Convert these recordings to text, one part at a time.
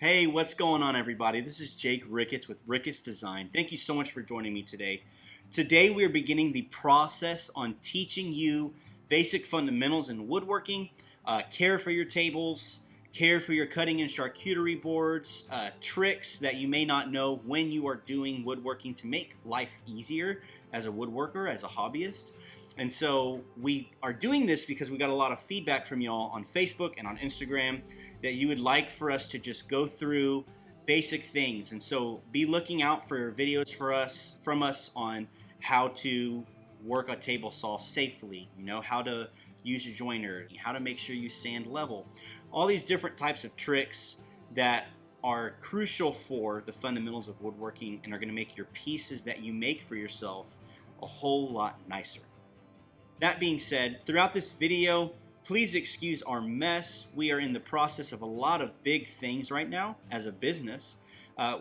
Hey, what's going on, everybody? This is Jake Ricketts with Ricketts Design. Thank you so much for joining me today. Today we are beginning the process on teaching you basic fundamentals in woodworking, care for your tables, care for your cutting and charcuterie boards, tricks that you may not know when you are doing woodworking to make life easier as a woodworker, as a hobbyist. And so we are doing this because we got a lot of feedback from y'all on Facebook and on Instagram that you would like for us to just go through basic things. And so be looking out for videos from us on how to work a table saw safely, how to use a joiner, how to make sure you sand level, all these different types of tricks that are crucial for the fundamentals of woodworking and are going to make your pieces that you make for yourself a whole lot nicer. That being said, throughout this video, please excuse our mess. We are in the process of a lot of big things right now as a business.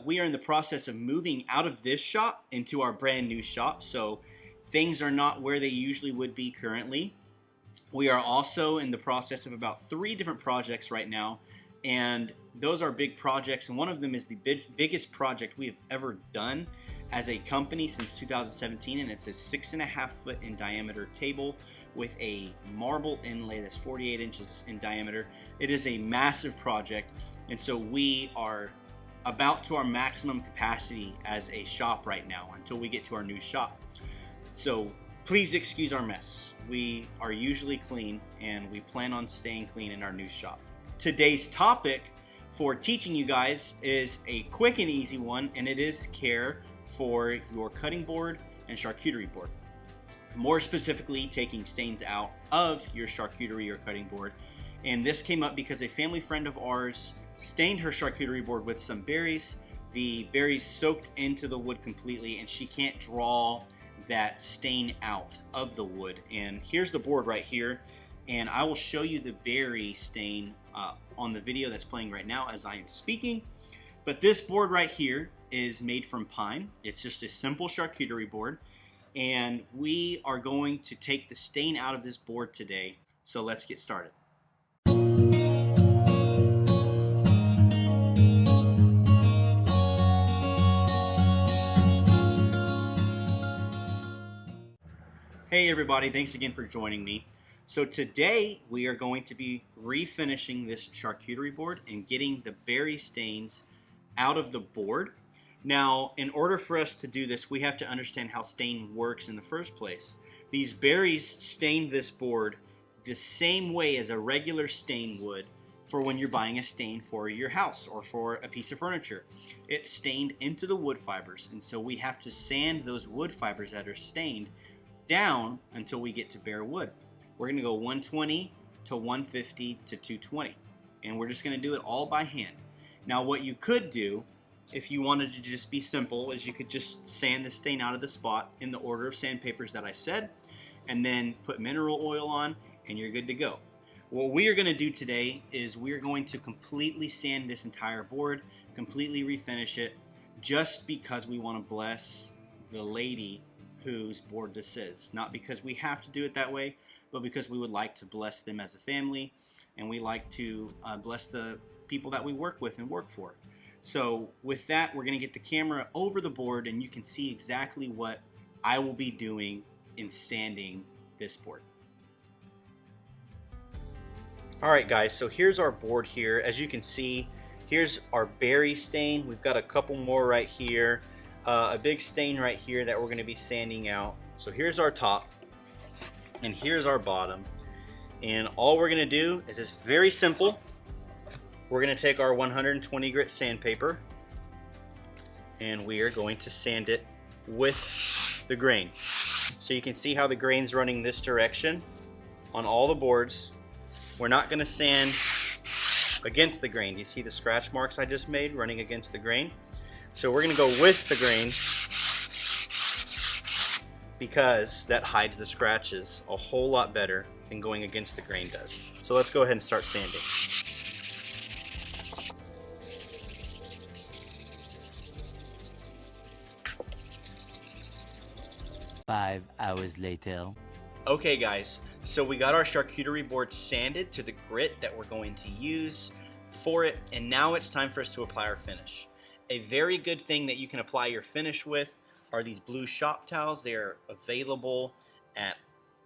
We are in the process of moving out of this shop into our brand new shop, so things are not where they usually would be currently. We are also in the process of about 3 different projects right now, and those are big projects, and one of them is the biggest project we have ever done as a company since 2017, and it's a 6.5 foot in diameter table with a marble inlay that's 48 inches in diameter. It is a massive project, and so we are about to our maximum capacity as a shop right now until we get to our new shop. So please excuse our mess. We are usually clean, and we plan on staying clean in our new shop. Today's topic for teaching you guys is a quick and easy one, and it is care for your cutting board and charcuterie board. More specifically, taking stains out of your charcuterie or cutting board. And this came up because a family friend of ours stained her charcuterie board with some berries. The berries soaked into the wood completely, and she can't draw that stain out of the wood. And here's the board right here, and I will show you the berry stain on the video that's playing right now as I am speaking. But this board right here is made from pine. It's just a simple charcuterie board, and we are going to take the stain out of this board today. So let's get started. Hey everybody, thanks again for joining me. So today we are going to be refinishing this charcuterie board and getting the berry stains out of the board. Now, in order for us to do this, we have to understand how stain works in the first place. These berries stained this board the same way as a regular stain would for when you're buying a stain for your house or for a piece of furniture. It's stained into the wood fibers, and so we have to sand those wood fibers that are stained down until we get to bare wood. We're going to go 120 to 150 to 220, and we're just going to do it all by hand. Now, what you could do if you wanted to just be simple is you could just sand the stain out of the spot in the order of sandpapers that I said, and then put mineral oil on, and you're good to go. What we are going to do today is we're going to completely sand this entire board, completely refinish it, just because we want to bless the lady whose board this is. Not because we have to do it that way, but because we would like to bless them as a family, and we like to bless the people that we work with and work for. So with that, we're going to get the camera over the board, and you can see exactly what I will be doing in sanding this board. Alright guys, so here's our board here. As you can see, here's our berry stain. We've got a couple more right here. A big stain right here that we're going to be sanding out. So here's our top, and here's our bottom. And all we're going to do is it's very simple. We're going to take our 120 grit sandpaper, and we are going to sand it with the grain. So you can see how the grain's running this direction on all the boards. We're not going to sand against the grain. You see the scratch marks I just made running against the grain? So we're going to go with the grain because that hides the scratches a whole lot better than going against the grain does. So let's go ahead and start sanding. 5 hours later. Okay guys, so we got our charcuterie board sanded to the grit that we're going to use for it, and now it's time for us to apply our finish. A very good thing that you can apply your finish with are these blue shop towels. They are available at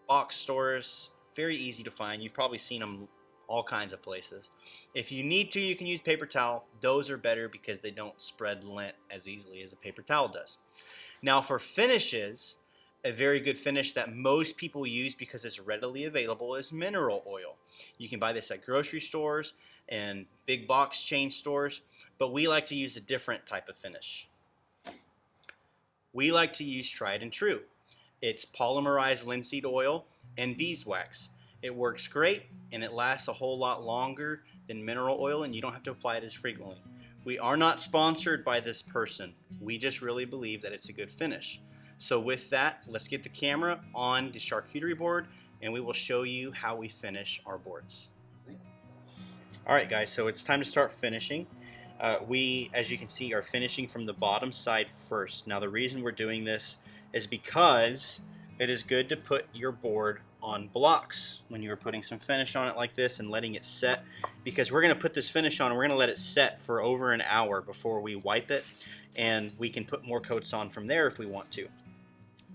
box stores, very easy to find. You've probably seen them all kinds of places. If you need to, you can use paper towel. Those are better because they don't spread lint as easily as a paper towel does. Now for finishes, a very good finish that most people use because it's readily available is mineral oil. You can buy this at grocery stores and big box chain stores, but we like to use a different type of finish. We like to use Tride True. It's polymerized linseed oil and beeswax. It works great and it lasts a whole lot longer than mineral oil, and you don't have to apply it as frequently. We are not sponsored by this person. We just really believe that it's a good finish. So with that, let's get the camera on the charcuterie board and we will show you how we finish our boards. Alright guys, so it's time to start finishing. We, as you can see, are finishing from the bottom side first. Now the reason we're doing this is because it is good to put your board on blocks when you're putting some finish on it like this and letting it set, because we're going to put this finish on and we're going to let it set for over an hour before we wipe it, and we can put more coats on from there if we want to.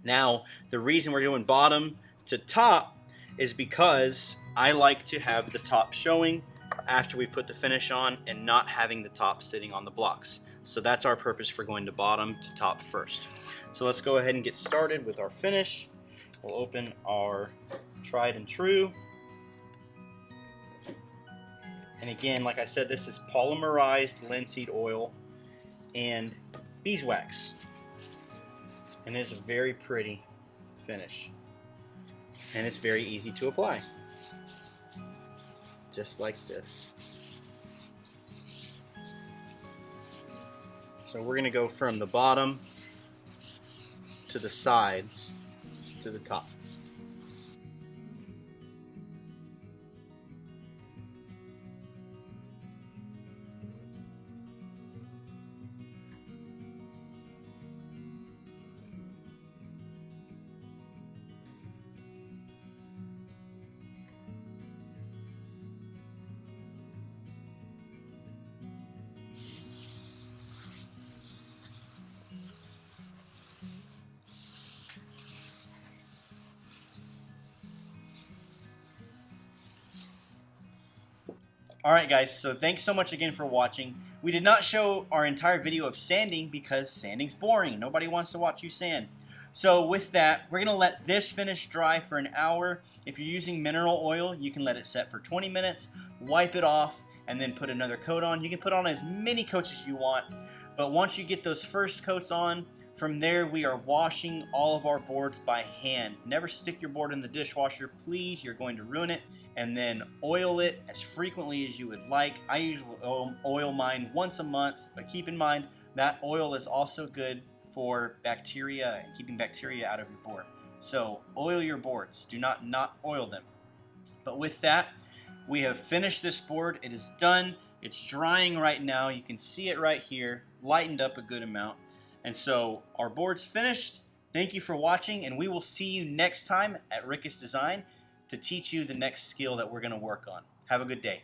Now the reason we're doing bottom to top is because I like to have the top showing after we put the finish on and not having the top sitting on the blocks. So that's our purpose for going to bottom to top first. So let's go ahead and get started with our finish. We'll open our Tride True. And again, like I said, this is polymerized linseed oil and beeswax. And it is a very pretty finish. And it's very easy to apply. Just like this. So we're going to go from the bottom to the sides to the top. Alright guys, so thanks so much again for watching. We did not show our entire video of sanding because sanding's boring. Nobody wants to watch you sand. So with that, we're going to let this finish dry for an hour. If you're using mineral oil, you can let it set for 20 minutes, wipe it off, and then put another coat on. You can put on as many coats as you want, but once you get those first coats on, from there we are washing all of our boards by hand. Never stick your board in the dishwasher, please. You're going to ruin it. And then oil it as frequently as you would like. I usually oil mine once a month, but keep in mind that oil is also good for bacteria and keeping bacteria out of your board. So oil your boards. Do not oil them. But with that, we have finished this board. It is done. It's drying right now. You can see it right here, lightened up a good amount. And so our board's finished. Thank you for watching, and we will see you next time at Ricketts Design to teach you the next skill that we're going to work on. Have a good day.